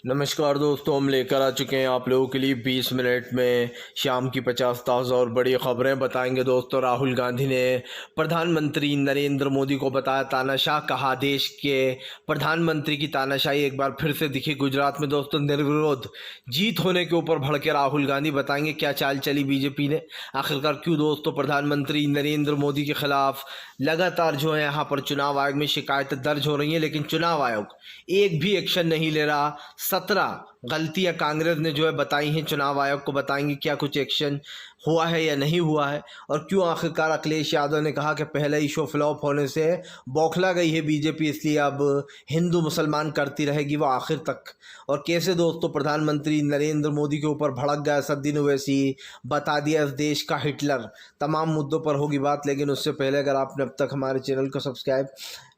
नमस्कार दोस्तों, हम लेकर आ चुके हैं आप लोगों के लिए 20 मिनट में शाम की 50 ताज़ा और बड़ी खबरें बताएंगे। दोस्तों, राहुल गांधी ने प्रधानमंत्री नरेंद्र मोदी को बताया तानाशाह, कहा देश के प्रधानमंत्री की तानाशाही एक बार फिर से दिखी गुजरात में। दोस्तों, निर्विरोध जीत होने के ऊपर भड़के राहुल गांधी, बताएंगे क्या चाल चली बीजेपी ने, आखिरकार क्यों दोस्तों प्रधानमंत्री नरेंद्र मोदी के खिलाफ लगातार जो है यहाँ पर चुनाव आयोग में शिकायतें दर्ज हो रही हैं, लेकिन चुनाव आयोग एक भी एक्शन नहीं ले रहा। 17 गलतियां कांग्रेस ने जो है बताई हैं चुनाव आयोग को, बताएंगे क्या कुछ एक्शन हुआ है या नहीं हुआ है, और क्यों आखिरकार अखिलेश यादव ने कहा कि पहले ही शो फ्लॉप होने से बौखला गई है बीजेपी, इसलिए अब हिंदू मुसलमान करती रहेगी वो आखिर तक। और कैसे दोस्तों प्रधानमंत्री नरेंद्र मोदी के ऊपर भड़क गया सद्दीन ओवैसी, बता दिया इस देश का हिटलर। तमाम मुद्दों पर होगी बात, लेकिन उससे पहले अगर आपने अब तक हमारे चैनल को सब्सक्राइब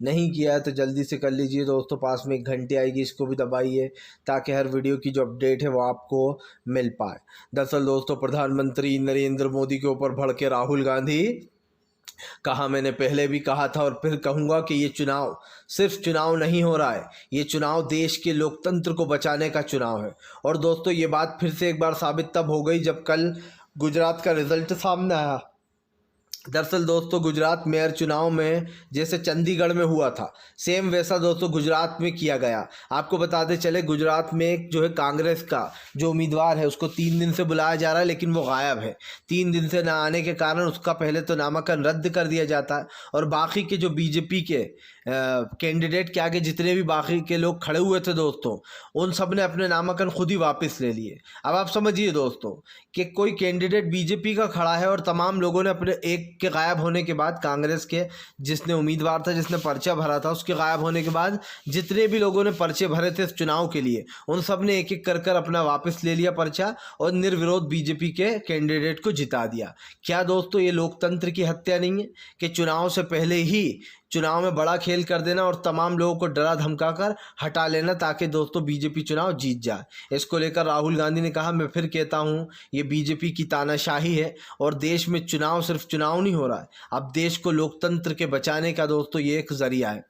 नहीं किया है तो जल्दी से कर लीजिए दोस्तों। पास में एक घंटी आएगी, इसको भी दबाइए ताकि हर वीडियो की जो अपडेट है वो आपको मिल पाए। दरअसल दोस्तों प्रधानमंत्री नरेंद्र मोदी के ऊपर भड़के राहुल गांधी, कहा मैंने पहले भी कहा था और फिर कहूँगा कि ये चुनाव सिर्फ चुनाव नहीं हो रहा है, ये चुनाव देश के लोकतंत्र को बचाने का चुनाव है। और दोस्तों ये बात फिर से एक बार साबित तब हो गई जब कल गुजरात का रिजल्ट सामने आया। दरअसल दोस्तों गुजरात मेयर चुनाव में जैसे चंडीगढ़ में हुआ था, सेम वैसा दोस्तों गुजरात में किया गया। आपको बताते चले गुजरात में एक जो है कांग्रेस का जो उम्मीदवार है उसको 3 दिन से बुलाया जा रहा है, लेकिन वो गायब है। 3 दिन से ना आने के कारण उसका पहले तो नामांकन रद्द कर दिया जाता है, और बाकी के जो बीजेपी के कैंडिडेट के आगे जितने भी बाकी के लोग खड़े हुए थे दोस्तों, उन सब ने अपने नामांकन खुद ही वापस ले लिए। अब आप समझिए दोस्तों कि कोई कैंडिडेट बीजेपी का खड़ा है और तमाम लोगों ने अपने एक के गायब होने के बाद, कांग्रेस के जिसने उम्मीदवार था जिसने पर्चा भरा था उसके गायब होने के बाद जितने भी लोगों ने पर्चे भरे थे इस चुनाव के लिए, उन सब ने एक एक कर कर अपना वापस ले लिया पर्चा और निर्विरोध बीजेपी के कैंडिडेट को जिता दिया। क्या दोस्तों ये लोकतंत्र की हत्या नहीं है कि चुनाव से पहले ही चुनाव में बड़ा खेल कर देना और तमाम लोगों को डरा धमका कर हटा लेना ताकि दोस्तों बीजेपी चुनाव जीत जाए। इसको लेकर राहुल गांधी ने कहा, मैं फिर कहता हूं ये बीजेपी की तानाशाही है और देश में चुनाव सिर्फ चुनाव नहीं हो रहा है, अब देश को लोकतंत्र के बचाने का दोस्तों ये एक जरिया है।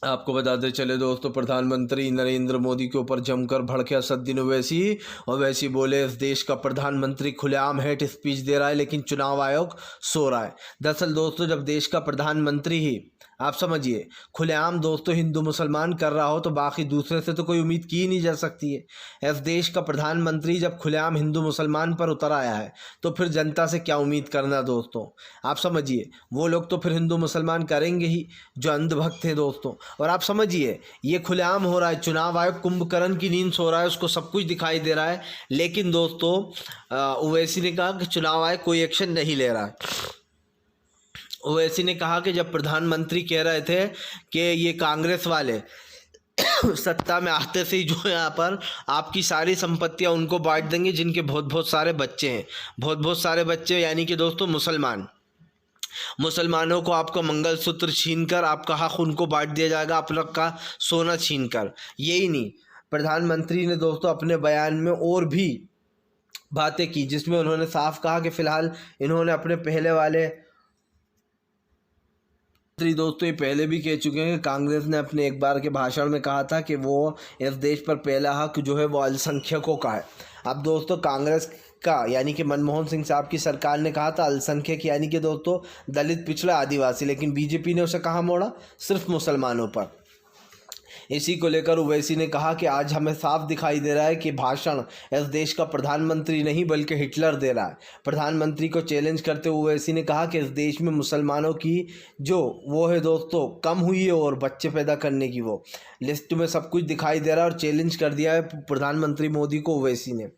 आपको बताते चले दोस्तों प्रधानमंत्री नरेंद्र मोदी के ऊपर जमकर भड़के असदुद्दीन ओवैसी। ओवैसी बोले इस देश का प्रधानमंत्री खुलेआम हेट स्पीच दे रहा है लेकिन चुनाव आयोग सो रहा है। दरअसल दोस्तों जब देश का प्रधानमंत्री ही आप समझिए खुलेआम दोस्तों हिंदू मुसलमान कर रहा हो तो बाकी दूसरे से तो कोई उम्मीद की ही नहीं जा सकती है। इस देश का प्रधानमंत्री जब खुलेआम हिंदू मुसलमान पर उतर आया है तो फिर जनता से क्या उम्मीद करना दोस्तों। आप समझिए वो लोग तो फिर हिंदू मुसलमान करेंगे ही जो अंधभक्त हैं दोस्तों। और आप समझिए ये खुलेआम हो रहा है, चुनाव आयोग कुंभकर्ण की नींद सो रहा है, उसको सब कुछ दिखाई दे रहा है, लेकिन दोस्तों ओवैसी ने कहा कि चुनाव आयोग कोई एक्शन नहीं ले रहा है। ओवैसी ने कहा कि जब प्रधानमंत्री कह रहे थे कि ये कांग्रेस वाले सत्ता में आते से ही जो है यहाँ पर आपकी सारी संपत्तियाँ उनको बांट देंगे जिनके बहुत बहुत सारे बच्चे हैं, बहुत बहुत सारे बच्चे यानी कि दोस्तों मुसलमानों को आपका मंगलसूत्र छीनकर आपका हक उनको बांट दिया जाएगा, आप लोग का सोना छीनकर। यही नहीं, प्रधानमंत्री ने दोस्तों अपने बयान में और भी बातें की जिसमें उन्होंने साफ कहा कि फिलहाल इन्होंने अपने पहले वाले दोस्तों ये पहले भी कह चुके हैं कि कांग्रेस ने अपने एक बार के भाषण में कहा था कि वो इस देश पर पहला हक जो है वो अल्पसंख्यकों का है। अब दोस्तों कांग्रेस का यानी कि मनमोहन सिंह साहब की सरकार ने कहा था अल्पसंख्यक यानी कि दोस्तों दलित, पिछड़ा, आदिवासी, लेकिन बीजेपी ने उसे कहाँ मोड़ा, सिर्फ मुसलमानों पर। इसी को लेकर ओवैसी ने कहा कि आज हमें साफ दिखाई दे रहा है कि भाषण इस देश का प्रधानमंत्री नहीं बल्कि हिटलर दे रहा है। प्रधानमंत्री को चैलेंज करते हुए ओवैसी ने कहा कि इस देश में मुसलमानों की जो वो है दोस्तों कम हुई है और बच्चे पैदा करने की वो लिस्ट में सब कुछ दिखाई दे रहा है, और चैलेंज कर दिया है प्रधानमंत्री मोदी को ओवैसी ने।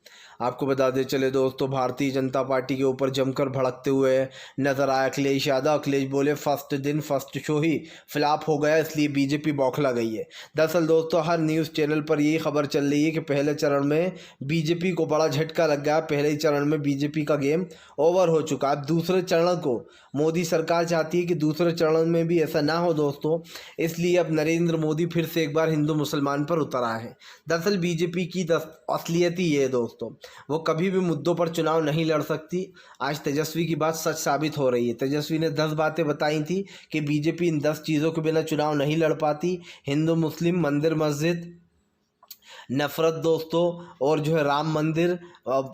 आपको बता दें चले दोस्तों भारतीय जनता पार्टी के ऊपर जमकर भड़कते हुए नजर आया अखिलेश यादव। अखिलेश बोले फर्स्ट दिन फर्स्ट शो ही फ्लॉप हो गया इसलिए बीजेपी बौखला गई है। दरअसल दोस्तों हर न्यूज़ चैनल पर यही खबर चल रही है कि पहले चरण में बीजेपी को बड़ा झटका लग गया, पहले ही चरण में बीजेपी का गेम ओवर हो चुका। अब दूसरे चरण को मोदी सरकार चाहती है कि दूसरे चरण में भी ऐसा ना हो दोस्तों, इसलिए अब नरेंद्र मोदी फिर से एक बार हिंदू मुसलमान पर उतर आए हैं। दरअसल बीजेपी की असलियत ही ये है दोस्तों, वो कभी भी मुद्दों पर चुनाव नहीं लड़ सकती। आज तेजस्वी की बात सच साबित हो रही है। तेजस्वी ने 10 बातें बताई थी कि बीजेपी इन 10 चीज़ों के बिना चुनाव नहीं लड़ पाती, हिंदू मुस्लिम, मंदिर मस्जिद, नफरत दोस्तों, और जो है राम मंदिर,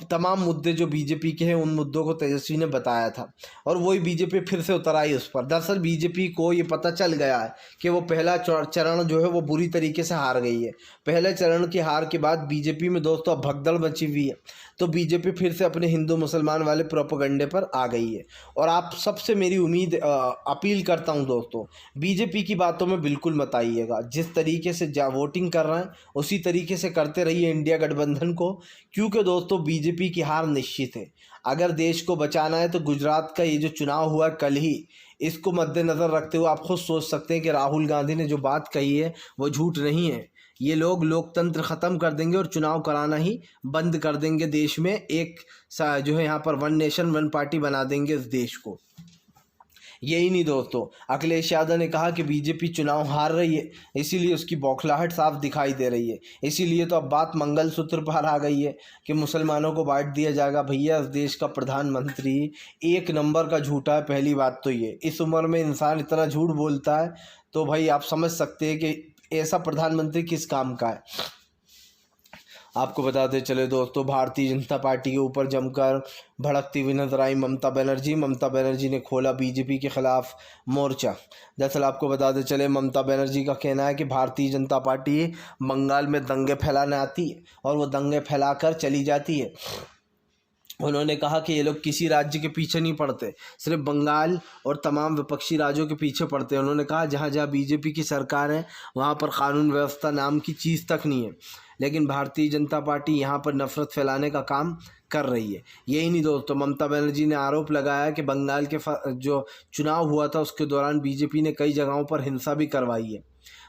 तमाम मुद्दे जो बीजेपी के हैं उन मुद्दों को तेजस्वी ने बताया था और वही बीजेपी फिर से उतर आई उस पर। दरअसल बीजेपी को ये पता चल गया है कि वो पहला चरण जो है वो बुरी तरीके से हार गई है। पहले चरण की हार के बाद बीजेपी में दोस्तों अब भगदड़ मची हुई है, तो बीजेपी फिर से अपने हिंदू मुसलमान वाले प्रोपेगेंडे पर आ गई है। और आप सबसे मेरी अपील करता हूं दोस्तों, बीजेपी की बातों में बिल्कुल मत आइएगा। जिस तरीके से वोटिंग कर रहे हैं उसी तरीके से करते रहिए इंडिया गठबंधन को, क्योंकि दोस्तों बीजेपी की हार निश्चित है। अगर देश को बचाना है तो गुजरात का ये जो चुनाव हुआ कल ही, इसको मद्देनज़र रखते हुए आप खुद सोच सकते हैं कि राहुल गांधी ने जो बात कही है वो झूठ नहीं है। ये लोग लोकतंत्र ख़त्म कर देंगे और चुनाव कराना ही बंद कर देंगे देश में। एक जो है यहाँ पर वन नेशन वन पार्टी बना देंगे इस देश को। यही नहीं दोस्तों, अखिलेश यादव ने कहा कि बीजेपी चुनाव हार रही है, इसीलिए उसकी बौखलाहट साफ दिखाई दे रही है। इसीलिए तो अब बात मंगलसूत्र पर आ गई है कि मुसलमानों को बांट दिया जाएगा। भैया, इस देश का प्रधानमंत्री एक नंबर का झूठा है। पहली बात तो ये, इस उम्र में इंसान इतना झूठ बोलता है तो भाई आप समझ सकते हैं कि ऐसा प्रधानमंत्री किस काम का है। आपको बताते चले दोस्तों, भारतीय जनता पार्टी के ऊपर जमकर भड़कती हुई नजर आई ममता बनर्जी। ममता बनर्जी ने खोला बीजेपी के खिलाफ मोर्चा। दरअसल आपको बताते चले, ममता बनर्जी का कहना है कि भारतीय जनता पार्टी बंगाल में दंगे फैलाने आती है और वो दंगे फैलाकर चली जाती है। उन्होंने कहा कि ये लोग किसी राज्य के पीछे नहीं पड़ते, सिर्फ बंगाल और तमाम विपक्षी राज्यों के पीछे पड़ते हैं। उन्होंने कहा जहाँ जहाँ बीजेपी की सरकार है वहाँ पर कानून व्यवस्था नाम की चीज़ तक नहीं है, लेकिन भारतीय जनता पार्टी यहाँ पर नफरत फैलाने का काम कर रही है। यही नहीं दोस्तों, ममता बनर्जी ने आरोप लगाया कि बंगाल के जो चुनाव हुआ था उसके दौरान बीजेपी ने कई जगहों पर हिंसा भी करवाई है।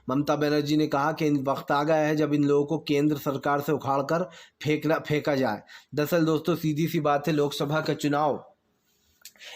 ममता बनर्जी ने कहा कि वक्त आ गया है जब इन लोगों को केंद्र सरकार से उखाड़कर फेंका जाए। दरअसल दोस्तों सीधी सी बात है, लोकसभा का चुनाव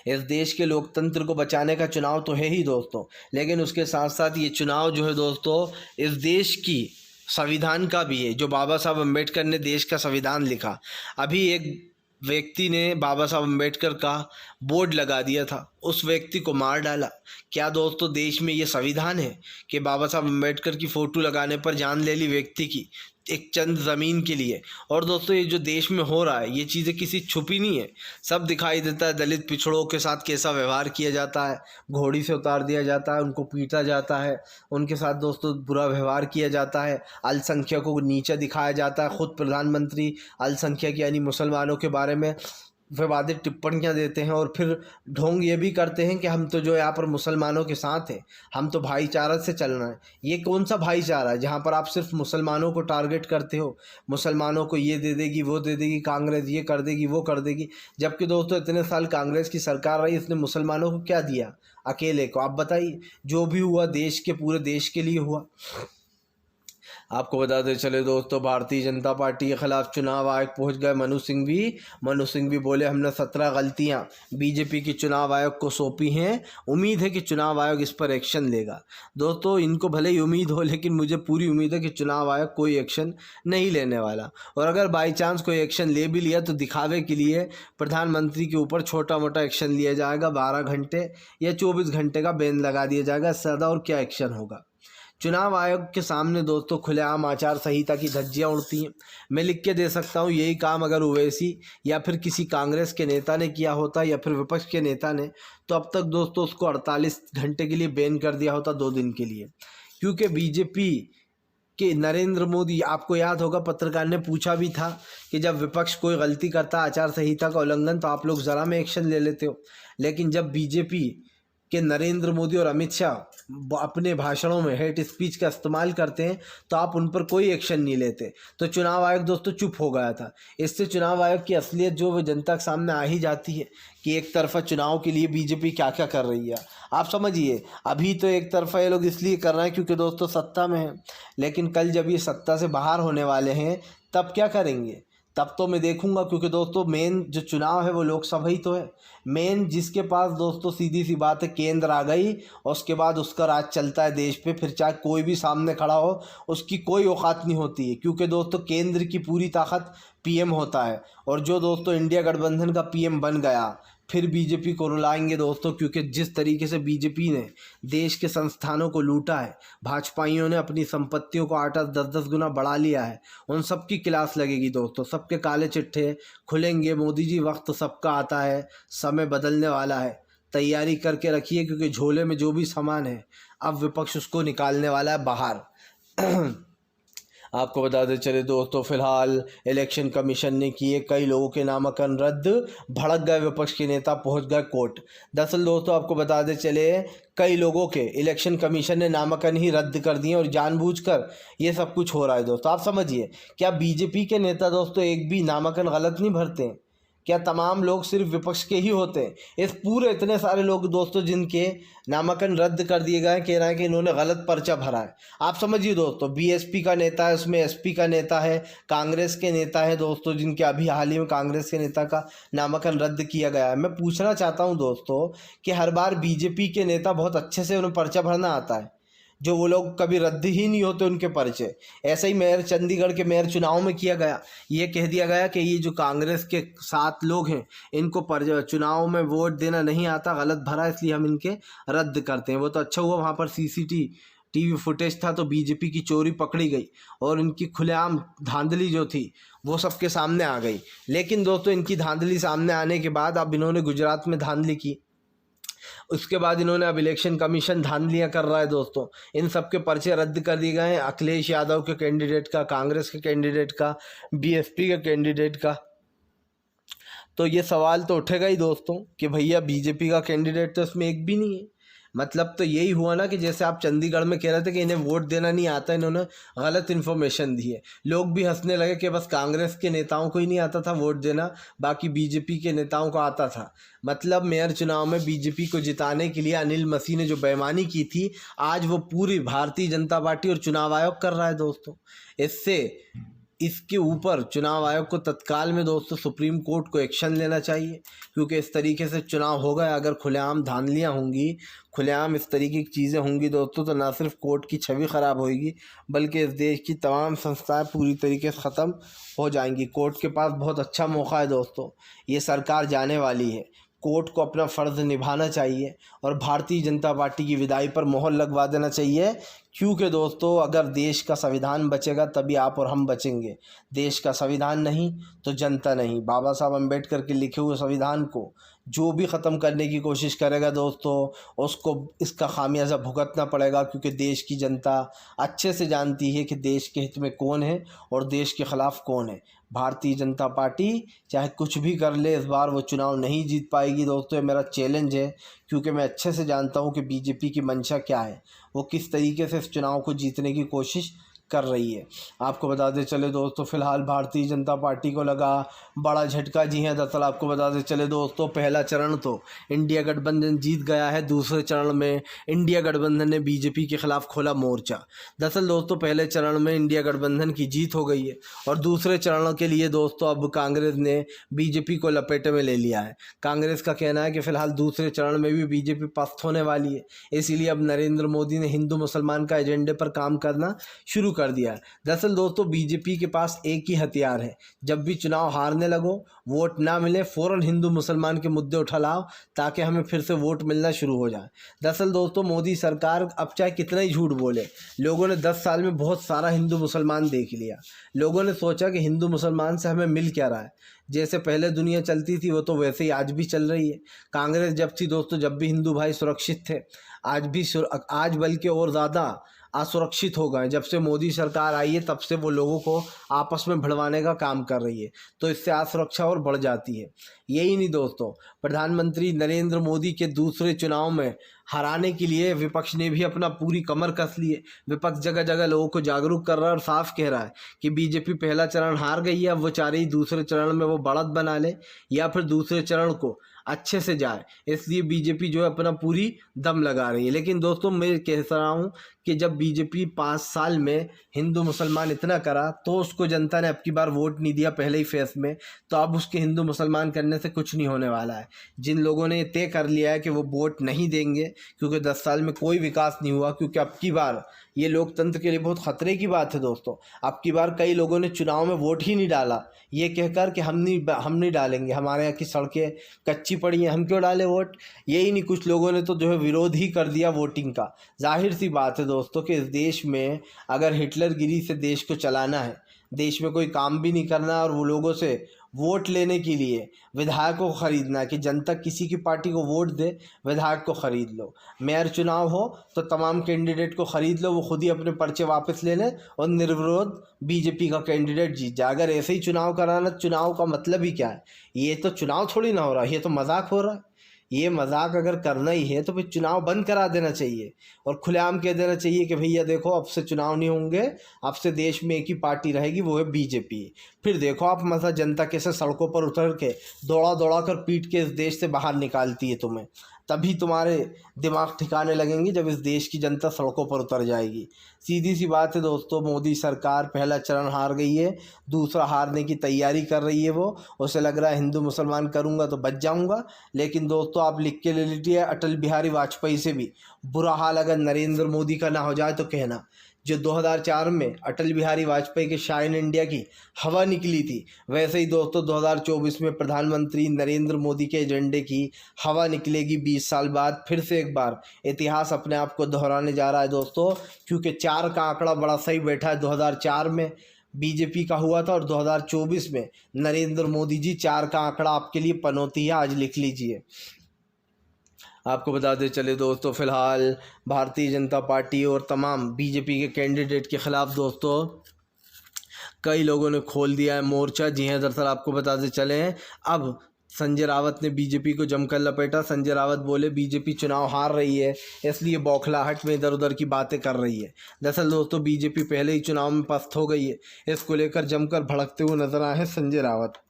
इस देश के लोकतंत्र को बचाने का चुनाव तो है ही दोस्तों, लेकिन उसके साथ साथ ये चुनाव जो है दोस्तों इस देश की संविधान का भी है। जो बाबा साहब अम्बेडकर ने देश का संविधान लिखा, अभी एक व्यक्ति ने बाबा साहब अम्बेडकर का बोर्ड लगा दिया था, उस व्यक्ति को मार डाला। क्या दोस्तों देश में ये संविधान है कि बाबा साहब अम्बेडकर की फ़ोटो लगाने पर जान ले ली व्यक्ति की, एक चंद ज़मीन के लिए? और दोस्तों ये जो देश में हो रहा है ये चीज़ें किसी छुपी नहीं है, सब दिखाई देता है। दलित पिछड़ों के साथ कैसा व्यवहार किया जाता है, घोड़ी से उतार दिया जाता है, उनको पीटा जाता है, उनके साथ दोस्तों बुरा व्यवहार किया जाता है, अल्पसंख्यकों को नीचा दिखाया जाता है। खुद प्रधानमंत्री अल्पसंख्यक यानी मुसलमानों के बारे में विवादित टिप्पणियाँ देते हैं और फिर ढोंग ये भी करते हैं कि हम तो जो यहाँ पर मुसलमानों के साथ हैं, हम तो भाईचारा से चल रहे हैं। ये कौन सा भाईचारा है जहाँ पर आप सिर्फ मुसलमानों को टारगेट करते हो, मुसलमानों को ये दे देगी वो दे देगी, कांग्रेस ये कर देगी वो कर देगी। जबकि दोस्तों इतने साल कांग्रेस की सरकार रही, इसने मुसलमानों को क्या दिया अकेले को? आप बताइए। जो भी हुआ देश के पूरे देश के लिए हुआ। आपको बताते चले दोस्तों, भारतीय जनता पार्टी के खिलाफ चुनाव आयोग पहुंच गए मनु सिंह भी बोले हमने 17 गलतियां बीजेपी की चुनाव आयोग को सौंपी हैं, उम्मीद है कि चुनाव आयोग इस पर एक्शन लेगा। दोस्तों इनको भले ही उम्मीद हो, लेकिन मुझे पूरी उम्मीद है कि चुनाव आयोग कोई एक्शन नहीं लेने वाला। और अगर बाई चांस कोई एक्शन ले भी लिया तो दिखावे के लिए प्रधानमंत्री के ऊपर छोटा मोटा एक्शन लिया जाएगा, 12 घंटे या 24 घंटे का बैन लगा दिया जाएगा, इससे ज़्यादा और क्या एक्शन होगा। चुनाव आयोग के सामने दोस्तों खुलेआम आचार संहिता की धज्जियां उड़ती हैं। मैं लिख के दे सकता हूं, यही काम अगर ओवैसी या फिर किसी कांग्रेस के नेता ने किया होता या फिर विपक्ष के नेता ने, तो अब तक दोस्तों उसको 48 घंटे के लिए बैन कर दिया होता, 2 दिन के लिए। क्योंकि बीजेपी कि नरेंद्र मोदी, आपको याद होगा पत्रकार ने पूछा भी था कि जब विपक्ष कोई गलती करता आचार संहिता का उल्लंघन तो आप लोग ज़रा में एक्शन ले लेते हो, लेकिन जब बीजेपी कि नरेंद्र मोदी और अमित शाह अपने भाषणों में हेट स्पीच का इस्तेमाल करते हैं तो आप उन पर कोई एक्शन नहीं लेते। तो चुनाव आयोग दोस्तों चुप हो गया था। इससे चुनाव आयोग की असलियत जो वो जनता के सामने आ ही जाती है कि एक तरफा चुनाव के लिए बीजेपी क्या क्या कर रही है। आप समझिए, अभी तो एक तरफा ये लोग इसलिए कर रहे हैं क्योंकि दोस्तों सत्ता में है, लेकिन कल जब ये सत्ता से बाहर होने वाले हैं तब क्या करेंगे, तब तो मैं देखूंगा। क्योंकि दोस्तों मेन जो चुनाव है वो लोकसभा ही तो है। मेन जिसके पास दोस्तों सीधी सी बात है केंद्र आ गई और उसके बाद उसका राज चलता है देश पे, फिर चाहे कोई भी सामने खड़ा हो उसकी कोई औकात नहीं होती है। क्योंकि दोस्तों केंद्र की पूरी ताकत पीएम होता है, और जो दोस्तों इंडिया गठबंधन का पीएम बन गया फिर बीजेपी को रुलाएंगे दोस्तों, क्योंकि जिस तरीके से बीजेपी ने देश के संस्थानों को लूटा है, भाजपाइयों ने अपनी संपत्तियों को 8-8 10-10 गुना बढ़ा लिया है, उन सब की क्लास लगेगी दोस्तों। सबके काले चिट्ठे खुलेंगे। मोदी जी, वक्त सबका आता है, समय बदलने वाला है, तैयारी करके रखिए, क्योंकि झोले में जो भी सामान है अब विपक्ष उसको निकालने वाला है बाहर। आपको बताते चले दोस्तों, फिलहाल इलेक्शन कमीशन ने किए कई लोगों के नामांकन रद्द, भड़क गए विपक्ष के नेता, पहुंच गए कोर्ट। दरअसल दोस्तों आपको बताते चले, कई लोगों के इलेक्शन कमीशन ने नामांकन ही रद्द कर दिए और जानबूझकर ये सब कुछ हो रहा है दोस्तों। आप समझिए, क्या बीजेपी के नेता दोस्तों एक भी नामांकन गलत नहीं भरते हैं? क्या तमाम लोग सिर्फ विपक्ष के ही होते हैं? इस पूरे इतने सारे लोग दोस्तों जिनके नामांकन रद्द कर दिए गए, कह रहे हैं कि इन्होंने गलत पर्चा भरा है। आप समझिए दोस्तों, बीएसपी का नेता है, उसमें एसपी का नेता है, कांग्रेस के नेता है दोस्तों, जिनके अभी हाल ही में कांग्रेस के नेता का नामांकन रद्द किया गया है। मैं पूछना चाहता हूं दोस्तों कि हर बार बीजेपी के नेता बहुत अच्छे से उन्हें पर्चा भरना आता है, जो वो लोग कभी रद्द ही नहीं होते उनके पर्चे। ऐसा ही मेयर, चंडीगढ़ के मेयर चुनाव में किया गया। ये कह दिया गया कि ये जो कांग्रेस के 7 लोग हैं, इनको चुनाव में वोट देना नहीं आता, गलत भरा, इसलिए हम इनके रद्द करते हैं। वो तो अच्छा हुआ वहाँ पर सीसीटीवी फुटेज था, तो बीजेपी की चोरी पकड़ी गई और इनकी खुलेआम धांधली जो थी वो सबके सामने आ गई। लेकिन दोस्तों इनकी धांधली सामने आने के बाद अब इन्होंने गुजरात में धांधली की, उसके बाद इन्होंने अब इलेक्शन कमीशन धांधलियां कर रहा है दोस्तों। इन सब के पर्चे रद्द कर दिए गए हैं, अखिलेश यादव के कैंडिडेट का, कांग्रेस के कैंडिडेट का, बीएसपी के कैंडिडेट का। तो ये सवाल तो उठेगा ही दोस्तों कि भैया बीजेपी का कैंडिडेट तो इसमें एक भी नहीं है। मतलब तो यही हुआ ना कि जैसे आप चंडीगढ़ में कह रहे थे कि इन्हें वोट देना नहीं आता, इन्होंने गलत इन्फॉर्मेशन दी है। लोग भी हंसने लगे कि बस कांग्रेस के नेताओं को ही नहीं आता था वोट देना, बाकी बीजेपी के नेताओं को आता था। मतलब मेयर चुनाव में बीजेपी को जिताने के लिए अनिल मसीह ने जो बेईमानी की थी, आज वो पूरी भारतीय जनता पार्टी और चुनाव आयोग कर रहा है दोस्तों। इसके ऊपर चुनाव आयोग को तत्काल में दोस्तों सुप्रीम कोर्ट को एक्शन लेना चाहिए, क्योंकि इस तरीके से चुनाव होगा, अगर खुलेआम धांधलियां होंगी, खुलेआम इस तरीके की चीज़ें होंगी दोस्तों, तो ना सिर्फ कोर्ट की छवि ख़राब होगी, बल्कि इस देश की तमाम संस्थाएं पूरी तरीके से ख़त्म हो जाएंगी। कोर्ट के पास बहुत अच्छा मौका है दोस्तों, ये सरकार जाने वाली है, कोर्ट को अपना फ़र्ज़ निभाना चाहिए और भारतीय जनता पार्टी की विदाई पर मोहर लगवा देना चाहिए। क्योंकि दोस्तों अगर देश का संविधान बचेगा तभी आप और हम बचेंगे। देश का संविधान नहीं तो जनता नहीं। बाबा साहब अम्बेडकर के लिखे हुए संविधान को जो भी ख़त्म करने की कोशिश करेगा दोस्तों, उसको इसका खामियाजा भुगतना पड़ेगा, क्योंकि देश की जनता अच्छे से जानती है कि देश के हित में कौन है और देश के ख़िलाफ़ कौन है। भारतीय जनता पार्टी चाहे कुछ भी कर ले, इस बार वो चुनाव नहीं जीत पाएगी दोस्तों, ये मेरा चैलेंज है, क्योंकि मैं अच्छे से जानता हूँ कि बीजेपी की मंशा क्या है, वो किस तरीके से इस चुनाव को जीतने की कोशिश कर रही है। आपको बताते चले दोस्तों, फिलहाल भारतीय जनता पार्टी को लगा बड़ा झटका। जी हाँ, दरअसल आपको बताते चले दोस्तों, पहला चरण तो इंडिया गठबंधन जीत गया है, दूसरे चरण में इंडिया गठबंधन ने बीजेपी के खिलाफ खोला मोर्चा। दरअसल दोस्तों पहले चरण में इंडिया गठबंधन की जीत हो गई है और दूसरे चरण के लिए दोस्तों अब कांग्रेस ने बीजेपी को लपेटे में ले लिया है। कांग्रेस का कहना है कि फिलहाल दूसरे चरण में भी बीजेपी पस्त होने वाली है, इसीलिए अब नरेंद्र मोदी ने हिंदू मुसलमान का एजेंडे पर काम करना शुरू कर दिया है। दरअसल दोस्तों बीजेपी के पास एक ही हथियार है, जब भी चुनाव हारने लगो, वोट ना मिले, फौरन हिंदू मुसलमान के मुद्दे उठा लाओ ताकि हमें फिर से वोट मिलना शुरू हो जाए। दरअसल दोस्तों मोदी सरकार अब चाहे कितना ही झूठ बोले, लोगों ने 10 साल में बहुत सारा हिंदू मुसलमान देख लिया। लोगों ने सोचा कि हिंदू मुसलमान से हमें मिल क्या रहा है, जैसे पहले दुनिया चलती थी वो तो वैसे ही आज भी चल रही है। कांग्रेस जब थी दोस्तों, जब भी हिंदू भाई सुरक्षित थे, आज बल्कि और ज़्यादा असुरक्षित हो गए। जब से मोदी सरकार आई है तब से वो लोगों को आपस में भिड़वाने का काम कर रही है, तो इससे असुरक्षा और बढ़ जाती है। यही नहीं दोस्तों, प्रधानमंत्री नरेंद्र मोदी के दूसरे चुनाव में हराने के लिए विपक्ष ने भी अपना पूरी कमर कस ली है। विपक्ष जगह जगह लोगों को जागरूक कर रहा है और साफ कह रहा है कि बीजेपी पहला चरण हार गई है, अब वो चाह रही दूसरे चरण में वो बढ़त बना ले या फिर दूसरे चरण को अच्छे से जाए, इसलिए बीजेपी जो है अपना पूरी दम लगा रही है। लेकिन दोस्तों मैं कह रहा हूँ कि जब बीजेपी 5 साल में हिंदू मुसलमान इतना करा तो उसको जनता ने अब की बार वोट नहीं दिया पहले ही फेस में, तो अब उसके हिंदू मुसलमान करने से कुछ नहीं होने वाला है। जिन लोगों ने तय कर लिया है कि वो वोट नहीं देंगे क्योंकि 10 साल में कोई विकास नहीं हुआ, क्योंकि अब की बार ये लोकतंत्र के लिए बहुत ख़तरे की बात है दोस्तों। अब की बार कई लोगों ने चुनाव में वोट ही नहीं डाला, ये कहकर कि हम नहीं डालेंगे, हमारे यहाँ की सड़कें कच्ची पड़ी हैं, हम क्यों डालें वोट। यही नहीं, कुछ लोगों ने तो जो है विरोध ही कर दिया वोटिंग का। जाहिर सी बात है दोस्तों कि इस देश में अगर हिटलरगिरी से देश को चलाना है, देश में कोई काम भी नहीं करना और वो लोगों से वोट लेने के लिए विधायकों को ख़रीदना है कि जनता किसी की पार्टी को वोट दे, विधायक को ख़रीद लो। मेयर चुनाव हो तो तमाम कैंडिडेट को ख़रीद लो, वो खुद ही अपने पर्चे वापस ले लें और निर्विरोध बीजेपी का कैंडिडेट जीत जाए। अगर ऐसे ही चुनाव कराना, चुनाव का मतलब ही क्या है? ये तो चुनाव थोड़ी ना हो रहा, ये तो मजाक हो रहा है। ये मजाक अगर करना ही है तो फिर चुनाव बंद करा देना चाहिए और खुलेआम कह देना चाहिए कि भैया देखो अब से चुनाव नहीं होंगे, अब से देश में एक ही पार्टी रहेगी, वो है बीजेपी। फिर देखो आप मज़ा जनता कैसे सड़कों पर उतर के दौड़ा दौड़ा कर पीट के इस देश से बाहर निकालती है तुम्हें। तभी तुम्हारे दिमाग ठिकाने लगेंगे जब इस देश की जनता सड़कों पर उतर जाएगी। सीधी सी बात है दोस्तों, मोदी सरकार पहला चरण हार गई है, दूसरा हारने की तैयारी कर रही है। वो उसे लग रहा है हिंदू मुसलमान करूँगा तो बच जाऊँगा। लेकिन दोस्तों आप लिख के ले लीजिए, अटल बिहारी वाजपेयी से भी बुरा हाल अगर नरेंद्र मोदी का ना हो जाए तो कहना। जो 2004 में अटल बिहारी वाजपेयी के शाइन इंडिया की हवा निकली थी, वैसे ही दोस्तों 2024 में प्रधानमंत्री नरेंद्र मोदी के एजेंडे की हवा निकलेगी 20 साल बाद। फिर से एक बार इतिहास अपने आप को दोहराने जा रहा है दोस्तों, क्योंकि 4 का आंकड़ा बड़ा सही बैठा है। 2004 में बीजेपी का हुआ था और 2024 में नरेंद्र मोदी जी, 4 का आंकड़ा आपके लिए पनौती है, आज लिख लीजिए। आपको बताते चले दोस्तों, फ़िलहाल भारतीय जनता पार्टी और तमाम बीजेपी के कैंडिडेट के ख़िलाफ़ दोस्तों कई लोगों ने खोल दिया है मोर्चा। जी हाँ, दरअसल आपको बताते चले हैं, अब संजय रावत ने बीजेपी को जमकर लपेटा। संजय रावत बोले बीजेपी चुनाव हार रही है, इसलिए बौखलाहट में इधर उधर की बातें कर रही है। दरअसल दोस्तों बीजेपी पहले ही चुनाव में पस्त हो गई है, इसको लेकर जमकर भड़कते हुए नजर आए हैं संजय रावत।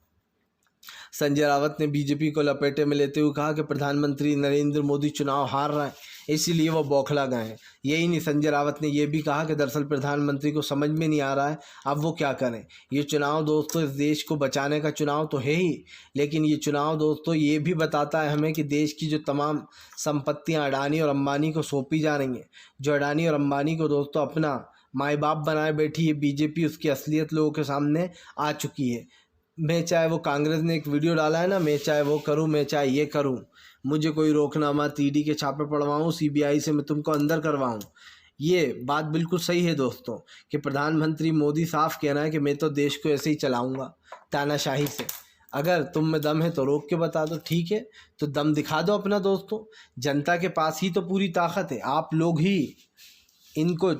संजय रावत ने बीजेपी को लपेटे में लेते हुए कहा कि प्रधानमंत्री नरेंद्र मोदी चुनाव हार रहा है, इसीलिए वो बौखला गए हैं। यही नहीं, संजय रावत ने यह भी कहा कि दरअसल प्रधानमंत्री को समझ में नहीं आ रहा है अब वो क्या करें। ये चुनाव दोस्तों इस देश को बचाने का चुनाव तो है ही, लेकिन ये चुनाव दोस्तों ये भी बताता है हमें कि देश की जो तमाम संपत्तियां अडानी और अंबानी को सौंपी जा रही हैं, जो अडानी और अंबानी को दोस्तों अपना माए बाप बनाए बैठी है बीजेपी, उसकी असलियत लोगों के सामने आ चुकी है। मैं चाहे वो कांग्रेस ने एक वीडियो डाला है ना, मैं चाहे वो करूं, मैं चाहे ये करूं, मुझे कोई रोकना मत, ईडी के छापे पड़वाऊं, सीबीआई से मैं तुमको अंदर करवाऊं। ये बात बिल्कुल सही है दोस्तों कि प्रधानमंत्री मोदी साफ कह रहा है कि मैं तो देश को ऐसे ही चलाऊंगा तानाशाही से। अगर तुम में दम है तो रोक के बता दो, ठीक है तो दम दिखा दो अपना दोस्तों। जनता के पास ही तो पूरी ताकत है, आप लोग ही इनको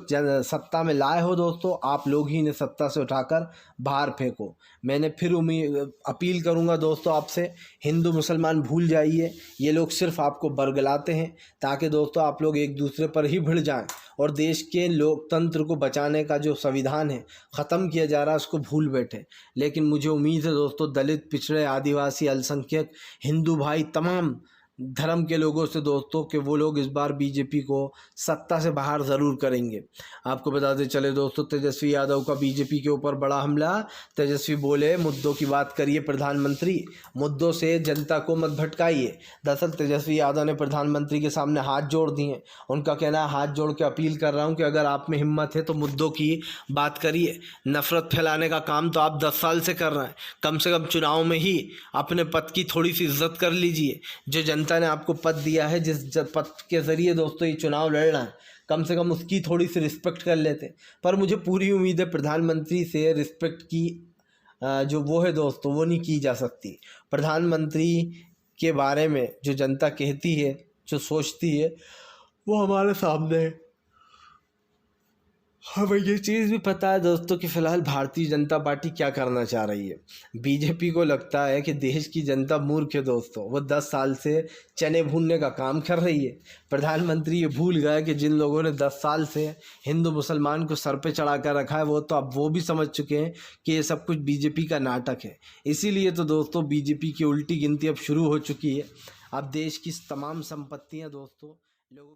सत्ता में लाए हो दोस्तों, आप लोग ही इन्हें सत्ता से उठाकर बाहर फेंको। मैंने फिर अपील करूंगा दोस्तों आपसे, हिंदू मुसलमान भूल जाइए, ये लोग सिर्फ आपको बरगलाते हैं ताकि दोस्तों आप लोग एक दूसरे पर ही भिड़ जाएं और देश के लोकतंत्र को बचाने का जो संविधान है ख़त्म किया जा रहा है उसको भूल बैठे। लेकिन मुझे उम्मीद है दोस्तों दलित, पिछड़े, आदिवासी, अल्पसंख्यक, हिंदू भाई, तमाम धर्म के लोगों से दोस्तों कि वो लोग इस बार बीजेपी को सत्ता से बाहर ज़रूर करेंगे। आपको बताते चले दोस्तों, तेजस्वी यादव का बीजेपी के ऊपर बड़ा हमला। तेजस्वी बोले मुद्दों की बात करिए प्रधानमंत्री, मुद्दों से जनता को मत भटकाइए। दरअसल तेजस्वी यादव ने प्रधानमंत्री के सामने हाथ जोड़ दिए। उनका कहना है, हाथ जोड़ के अपील कर रहा हूँ कि अगर आप में हिम्मत है तो मुद्दों की बात करिए। नफरत फैलाने का काम तो आप 10 साल से कर रहे हैं, कम से कम चुनाव में ही अपने पद की थोड़ी सी इज्जत कर लीजिए। जो जनता ने आपको पद दिया है, जिस पद के जरिए दोस्तों ये चुनाव लड़ना है, कम से कम उसकी थोड़ी सी रिस्पेक्ट कर लेते। पर मुझे पूरी उम्मीद है प्रधानमंत्री से रिस्पेक्ट की जो वो है दोस्तों वो नहीं की जा सकती। प्रधानमंत्री के बारे में जो जनता कहती है, जो सोचती है, वो हमारे सामने है। हमें ये चीज़ भी पता है दोस्तों कि फ़िलहाल भारतीय जनता पार्टी क्या करना चाह रही है। बीजेपी को लगता है कि देश की जनता मूर्ख है दोस्तों, वो 10 साल से चने भूनने का काम कर रही है। प्रधानमंत्री ये भूल गए कि जिन लोगों ने 10 साल से हिंदू मुसलमान को सर पे चढ़ा कर रखा है, वो तो अब वो भी समझ चुके हैं कि ये सब कुछ बीजेपी का नाटक है। इसीलिए तो दोस्तों बीजेपी की उल्टी गिनती अब शुरू हो चुकी है। अब देश की तमाम संपत्तियाँ दोस्तों लोगों